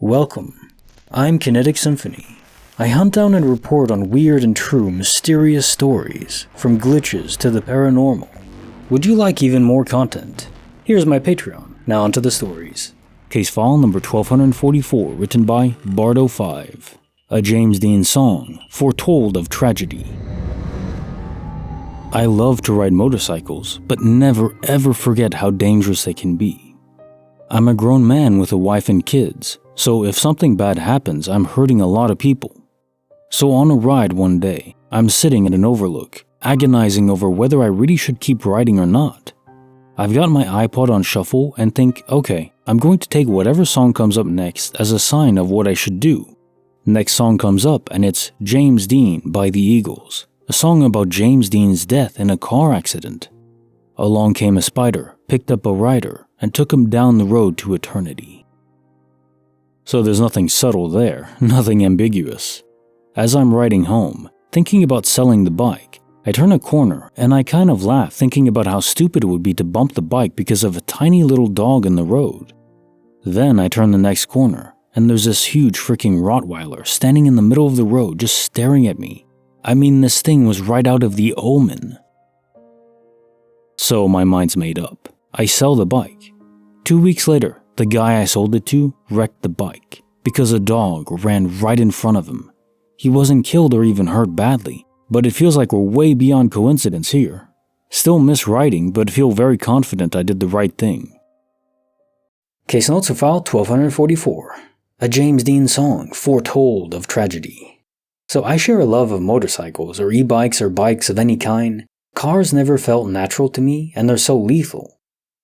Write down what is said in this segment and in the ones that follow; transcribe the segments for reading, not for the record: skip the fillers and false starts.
Welcome. I'm Kinetic Symphony. I hunt down and report on weird and true mysterious stories, from glitches to the paranormal. Would you like even more content? Here's my Patreon. Now onto the stories. Case file number 1244, written by Bardo5. A James Dean song, Foretold of Tragedy. I love to ride motorcycles, but never ever forget how dangerous they can be. I'm a grown man with a wife and kids, so if something bad happens, I'm hurting a lot of people. So on a ride one day, I'm sitting at an overlook, agonizing over whether I really should keep riding or not. I've got my iPod on shuffle and think, okay, I'm going to take whatever song comes up next as a sign of what I should do. Next song comes up and it's James Dean by the Eagles, a song about James Dean's death in a car accident. Along came a spider, picked up a rider, and took him down the road to eternity. So there's nothing subtle there, nothing ambiguous. As I'm riding home, thinking about selling the bike, I turn a corner and I kind of laugh thinking about how stupid it would be to bump the bike because of a tiny little dog in the road. Then I turn the next corner and there's this huge freaking Rottweiler standing in the middle of the road just staring at me. I mean, this thing was right out of The Omen. So my mind's made up. I sell the bike. 2 weeks later, the guy I sold it to wrecked the bike because a dog ran right in front of him. He wasn't killed or even hurt badly, but it feels like we're way beyond coincidence here. Still miss riding, but feel very confident I did the right thing. Case notes of file 1244. A James Dean song, Foretold of Tragedy. So I share a love of motorcycles or e-bikes or bikes of any kind. Cars never felt natural to me, and they're so lethal.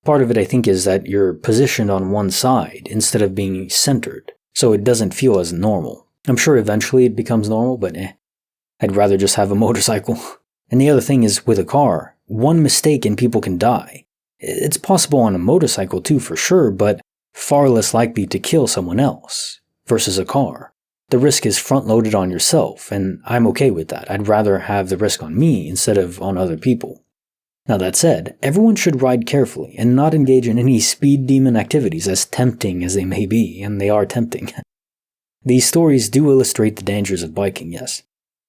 Part of it I think is that you're positioned on one side instead of being centered, so it doesn't feel as normal. I'm sure eventually it becomes normal, but I'd rather just have a motorcycle. And the other thing is, with a car, one mistake and people can die. It's possible on a motorcycle too for sure, but far less likely to kill someone else, versus a car. The risk is front-loaded on yourself, and I'm okay with that. I'd rather have the risk on me instead of on other people. Now that said, everyone should ride carefully and not engage in any speed demon activities as tempting as they may be, and they are tempting. These stories do illustrate the dangers of biking, yes.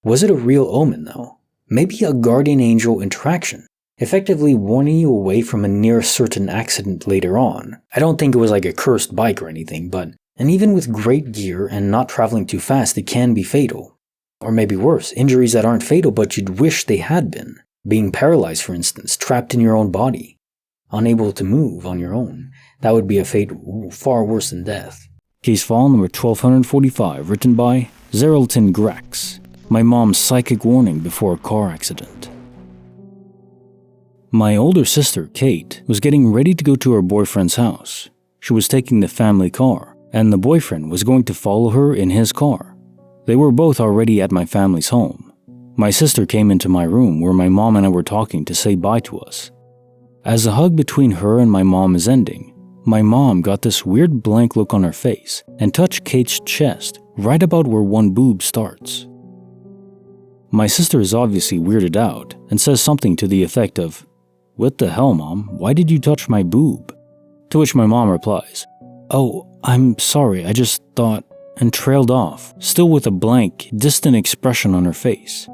Was it a real omen though? Maybe a guardian angel interaction, effectively warning you away from a near certain accident later on. I don't think it was like a cursed bike or anything, and even with great gear and not traveling too fast, it can be fatal. Or maybe worse, injuries that aren't fatal but you'd wish they had been. Being paralyzed, for instance, trapped in your own body, unable to move on your own. That would be a fate far worse than death. Case file number 1245, written by Xariltngraxe. My mom's psychic warning before a car accident. My older sister, Kate, was getting ready to go to her boyfriend's house. She was taking the family car, and the boyfriend was going to follow her in his car. They were both already at my family's home. My sister came into my room where my mom and I were talking to say bye to us. As the hug between her and my mom is ending, my mom got this weird blank look on her face and touched Kate's chest right about where one boob starts. My sister is obviously weirded out and says something to the effect of, "What the hell, Mom? Why did you touch my boob?" To which my mom replies, "Oh, I'm sorry, I just thought," and trailed off, still with a blank, distant expression on her face.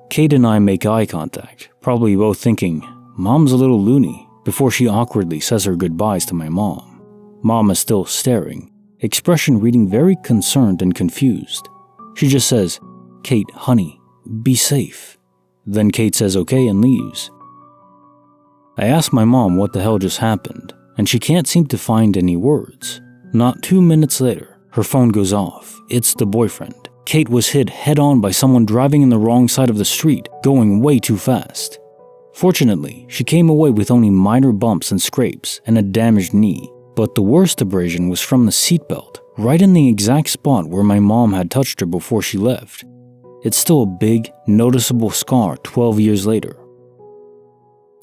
Kate and I make eye contact, probably both thinking, Mom's a little loony, before she awkwardly says her goodbyes to my mom. Mom is still staring, expression reading very concerned and confused. She just says, "Kate, honey, be safe." Then Kate says okay and leaves. I ask my mom what the hell just happened, and she can't seem to find any words. Not 2 minutes later, her phone goes off. It's the boyfriend. Kate was hit head-on by someone driving in the wrong side of the street, going way too fast. Fortunately, she came away with only minor bumps and scrapes and a damaged knee, but the worst abrasion was from the seatbelt, right in the exact spot where my mom had touched her before she left. It's still a big, noticeable scar 12 years later.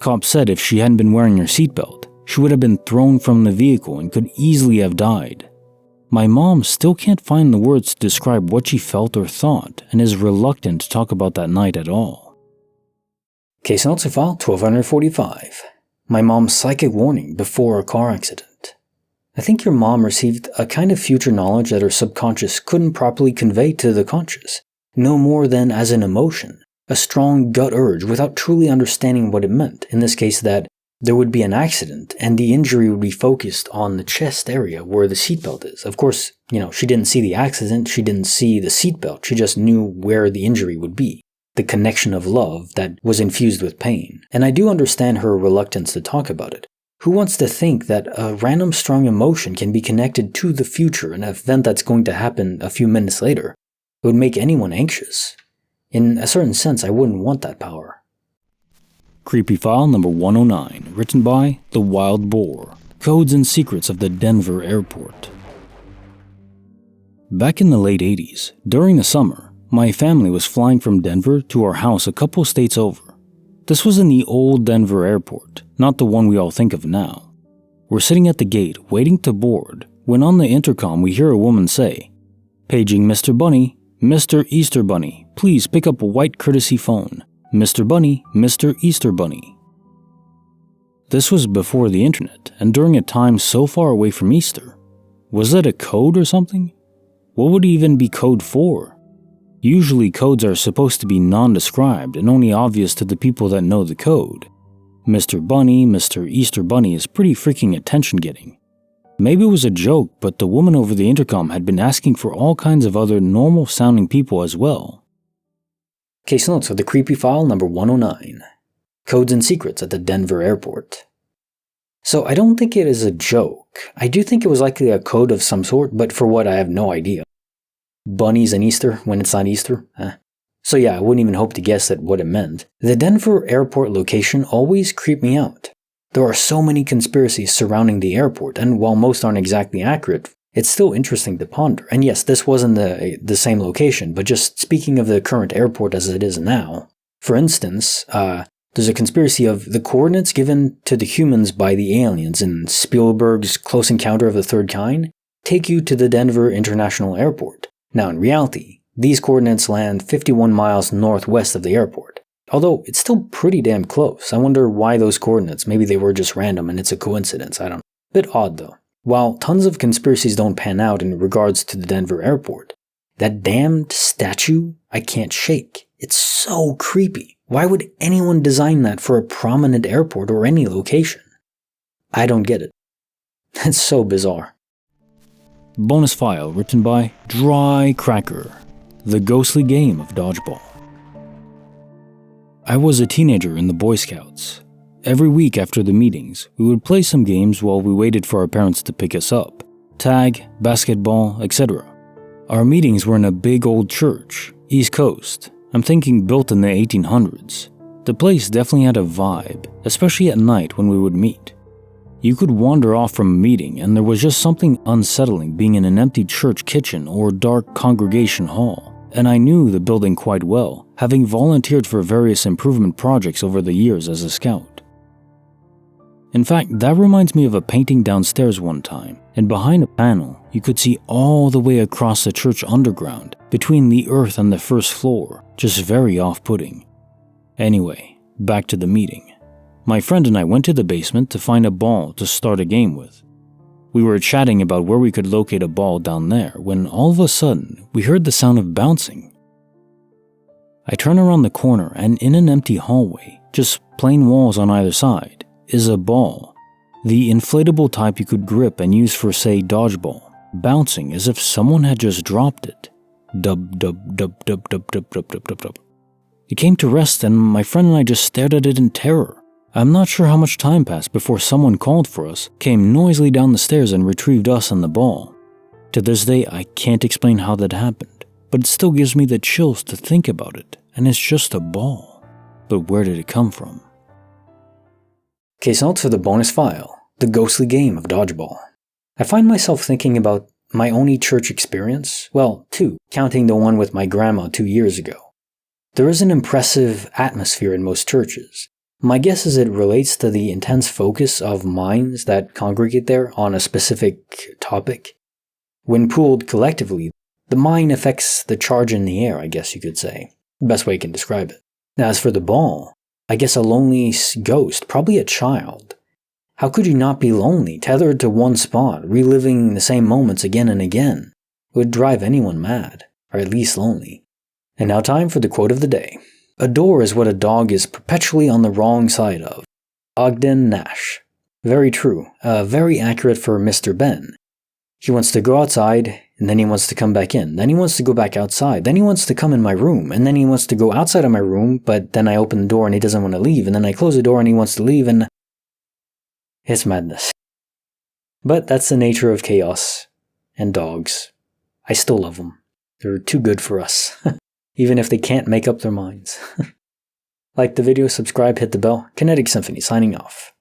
Cops said if she hadn't been wearing her seatbelt, she would have been thrown from the vehicle and could easily have died. My mom still can't find the words to describe what she felt or thought and is reluctant to talk about that night at all. Case notes of file 1245. My mom's psychic warning before a car accident. I think your mom received a kind of future knowledge that her subconscious couldn't properly convey to the conscious, no more than as an emotion, a strong gut urge without truly understanding what it meant, in this case that there would be an accident and the injury would be focused on the chest area where the seatbelt is. Of course, she didn't see the accident, she didn't see the seatbelt, she just knew where the injury would be. The connection of love that was infused with pain. And I do understand her reluctance to talk about it. Who wants to think that a random strong emotion can be connected to the future, an event that's going to happen a few minutes later? It would make anyone anxious. In a certain sense, I wouldn't want that power. Creepy file number 109, written by theWildBore, Codes and Secrets of the Denver Airport. Back in the late 80s, during the summer, my family was flying from Denver to our house a couple states over. This was in the old Denver airport, not the one we all think of now. We're sitting at the gate, waiting to board, when on the intercom we hear a woman say, "Paging Mr. Bunny, Mr. Easter Bunny, please pick up a white courtesy phone. Mr. Bunny, Mr. Easter Bunny." This was before the internet, and during a time so far away from Easter. Was that a code or something? What would it even be code for? Usually codes are supposed to be nondescribed and only obvious to the people that know the code. Mr. Bunny, Mr. Easter Bunny is pretty freaking attention-getting. Maybe it was a joke, but the woman over the intercom had been asking for all kinds of other normal-sounding people as well. Case notes for the creepy file number 109. Codes and Secrets at the Denver Airport. So I don't think it is a joke. I do think it was likely a code of some sort, but for what I have no idea. Bunnies and Easter when it's not Easter? So yeah, I wouldn't even hope to guess at what it meant. The Denver airport location always creeped me out. There are so many conspiracies surrounding the airport, and while most aren't exactly accurate, it's still interesting to ponder. And yes, this wasn't the same location, but just speaking of the current airport as it is now. For instance, there's a conspiracy of the coordinates given to the humans by the aliens in Spielberg's Close Encounter of the Third Kind take you to the Denver International Airport. Now, in reality, these coordinates land 51 miles northwest of the airport. Although, it's still pretty damn close. I wonder why those coordinates. Maybe they were just random and it's a coincidence, I don't know. Bit odd though. While tons of conspiracies don't pan out in regards to the Denver airport, that damned statue I can't shake. It's so creepy. Why would anyone design that for a prominent airport or any location? I don't get it. It's so bizarre. Bonus file written by dryyyyyycracker, The Ghostly Game of Dodgeball. I was a teenager in the Boy Scouts. Every week after the meetings, we would play some games while we waited for our parents to pick us up. Tag, basketball, etc. Our meetings were in a big old church, East Coast. I'm thinking built in the 1800s. The place definitely had a vibe, especially at night when we would meet. You could wander off from a meeting and there was just something unsettling being in an empty church kitchen or dark congregation hall. And I knew the building quite well, having volunteered for various improvement projects over the years as a scout. In fact, that reminds me of a painting downstairs one time, and behind a panel, you could see all the way across the church underground, between the earth and the first floor, just very off-putting. Anyway, back to the meeting. My friend and I went to the basement to find a ball to start a game with. We were chatting about where we could locate a ball down there when all of a sudden we heard the sound of bouncing. I turn around the corner and in an empty hallway, just plain walls on either side, is a ball. The inflatable type you could grip and use for, say, dodgeball, bouncing as if someone had just dropped it. Dub dub dub dub dub dub dub dub dub dub. It came to rest and my friend and I just stared at it in terror. I'm not sure how much time passed before someone called for us, came noisily down the stairs and retrieved us and the ball. To this day, I can't explain how that happened, but it still gives me the chills to think about it, and it's just a ball. But where did it come from? Case notes for the bonus file, The Ghostly Game of Dodgeball. I find myself thinking about my only church experience, well, two, counting the one with my grandma 2 years ago. There is an impressive atmosphere in most churches. My guess is it relates to the intense focus of minds that congregate there on a specific topic. When pooled collectively, the mind affects the charge in the air, I guess you could say. Best way I can describe it. Now, as for the ball, I guess a lonely ghost, probably a child. How could you not be lonely, tethered to one spot, reliving the same moments again and again? It would drive anyone mad, or at least lonely. And now time for the quote of the day. A door is what a dog is perpetually on the wrong side of. Ogden Nash. Very true. Very accurate for Mr. Ben. He wants to go outside, and then he wants to come back in. Then he wants to go back outside. Then he wants to come in my room, and then he wants to go outside of my room, but then I open the door and he doesn't want to leave, and then I close the door and he wants to leave, and it's madness. But that's the nature of chaos and dogs. I still love them. They're too good for us, even if they can't make up their minds. Like the video, subscribe, hit the bell. Kinetic Symphony signing off.